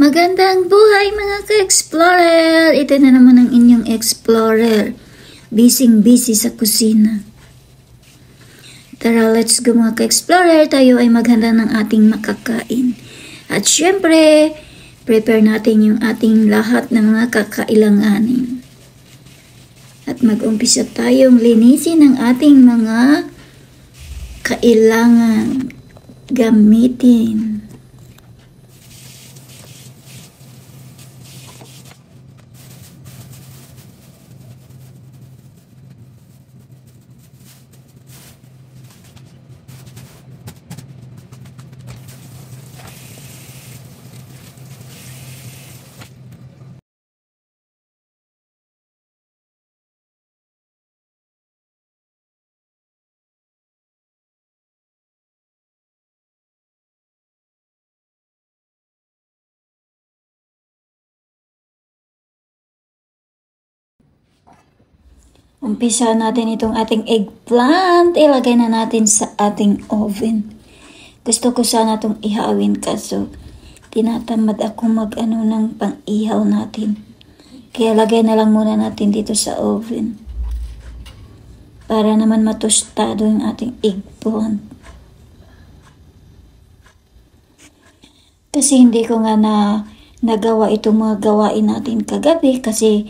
Magandang buhay mga ka-explorer! Ito na naman ang inyong explorer. Busy sa kusina. Tara, let's go mga ka-explorer. Tayo ay maghanda ng ating makakain. At syempre, prepare natin yung ating lahat ng mga kakailanganin. At mag-umpisa tayong linisin ang ating mga kailangan gamitin. Umpisa natin itong ating eggplant. Ilagay na natin sa ating oven. Gusto ko sana itong ihawin kaso tinatamad ako mag-ano ng pang-ihaw natin. Kaya lagay na lang muna natin dito sa oven. Para naman matostado yung ating eggplant. Kasi hindi ko nga nagawa itong mga gawain natin kagabi kasi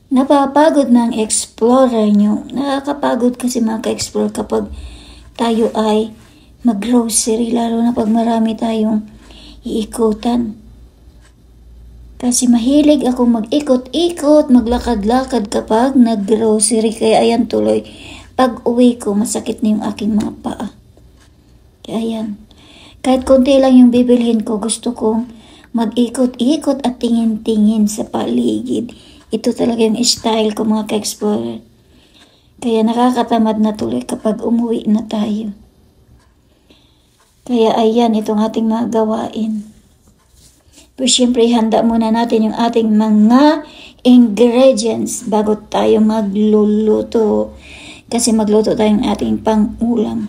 napapagod ng explorer nyo. Nakakapagod kasi mga ka-explorer kapag tayo ay mag-grocery, lalo na pag marami tayong iikutan. Kasi mahilig akong mag-ikot-ikot, maglakad-lakad kapag nag-grocery. Kaya ayan tuloy, pag uwi ko, masakit na yung aking mga paa. Kaya ayan, kahit konti lang yung bibilhin ko, gusto kong mag-ikot-ikot at tingin-tingin sa paligid. Ito talaga yung style ko mga ka-explorer. Kaya nakakatamad na tuloy kapag umuwi na tayo. Kaya ayan itong ating mga gawain. Pero syempre handa muna natin yung ating mga ingredients bago tayo magluluto. Kasi magluto tayo ng ating pang-ulam.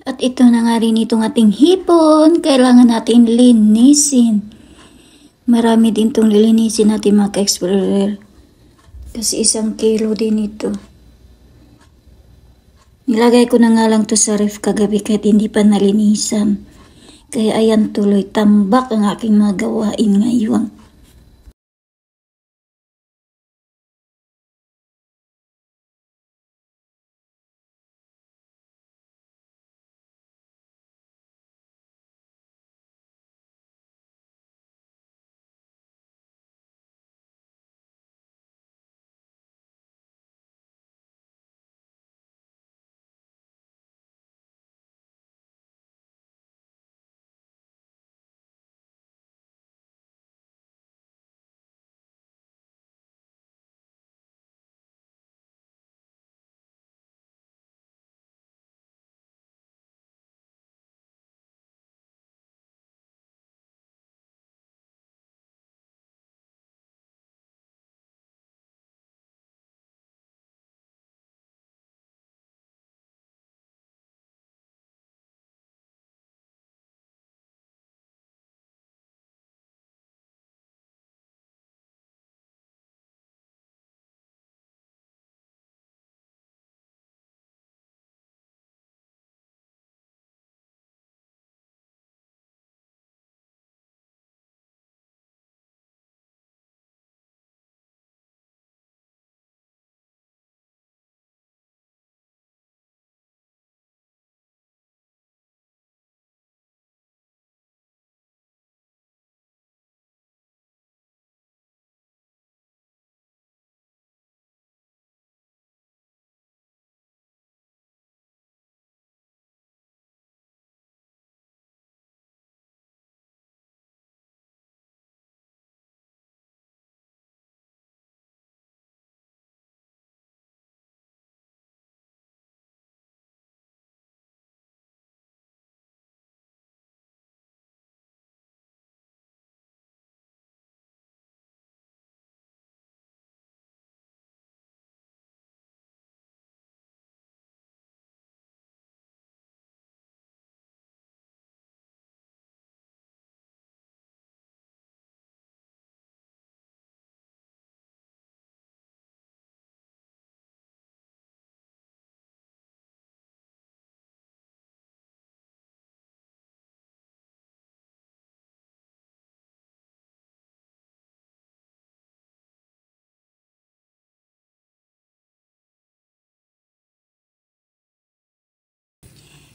At ito na nga rin itong ating hipon. Kailangan natin linisin. Marami din itong lilinisin natin mga ka-explorer. Kasi 1 kilo din ito. Nilagay ko na nga lang to sa ref kagabi kahit hindi pa nalinisan. Kaya ayan tuloy, tambak ang aking mga gawain ngayon.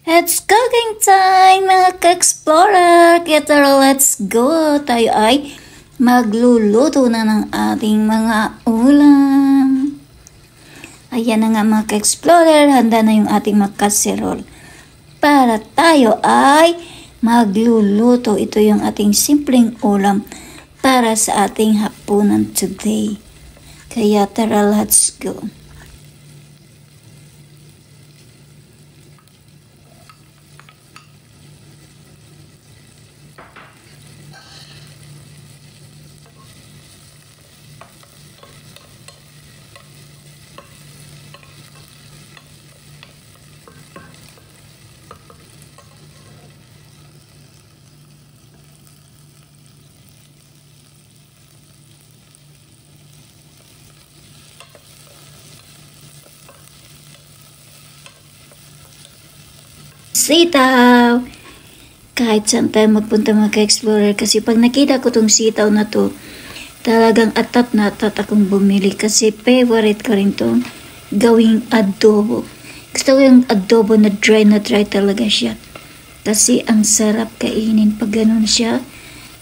It's cooking time mga ka-explorer! Kaya tara, let's go! Tayo ay magluluto na ng ating mga ulam. Ayan na nga mga ka-explorer, handa na yung ating mga casserole. Para tayo ay magluluto. Ito yung ating simpleng ulam para sa ating hapunan today. Kaya tara, let's go! Sitaw! Kahit saan tayo magpunta mga ka-explorer, kasi pag nakita ko tong sitaw na to, talagang atat na atat akong bumili kasi favorite ko rin to gawing adobo. Gusto ko yung adobo na dry talaga siya. Kasi ang sarap kainin pag ganun siya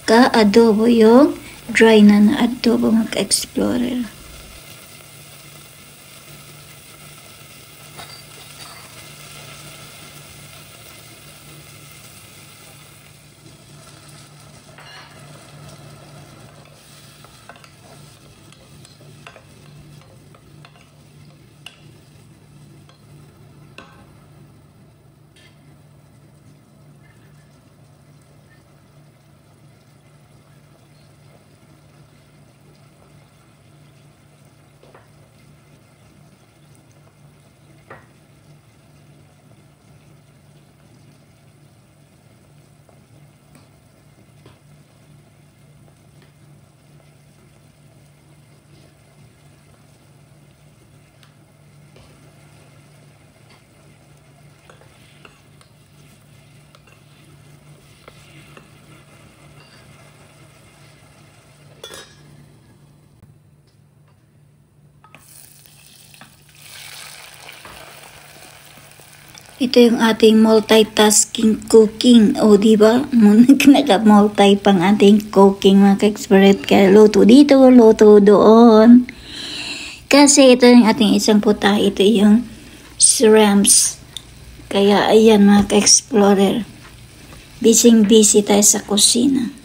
ka-adobo, yung dry na adobo mga ka-explorer. Ito yung ating multitasking cooking. O, diba? Naka-multi pang ating cooking mga ka-expert. Kaya luto dito, luto doon. Kasi ito yung ating isang putahe. Ito yung shrimps. Kaya ayan mga ka-explorer. Busy tayo sa kusina.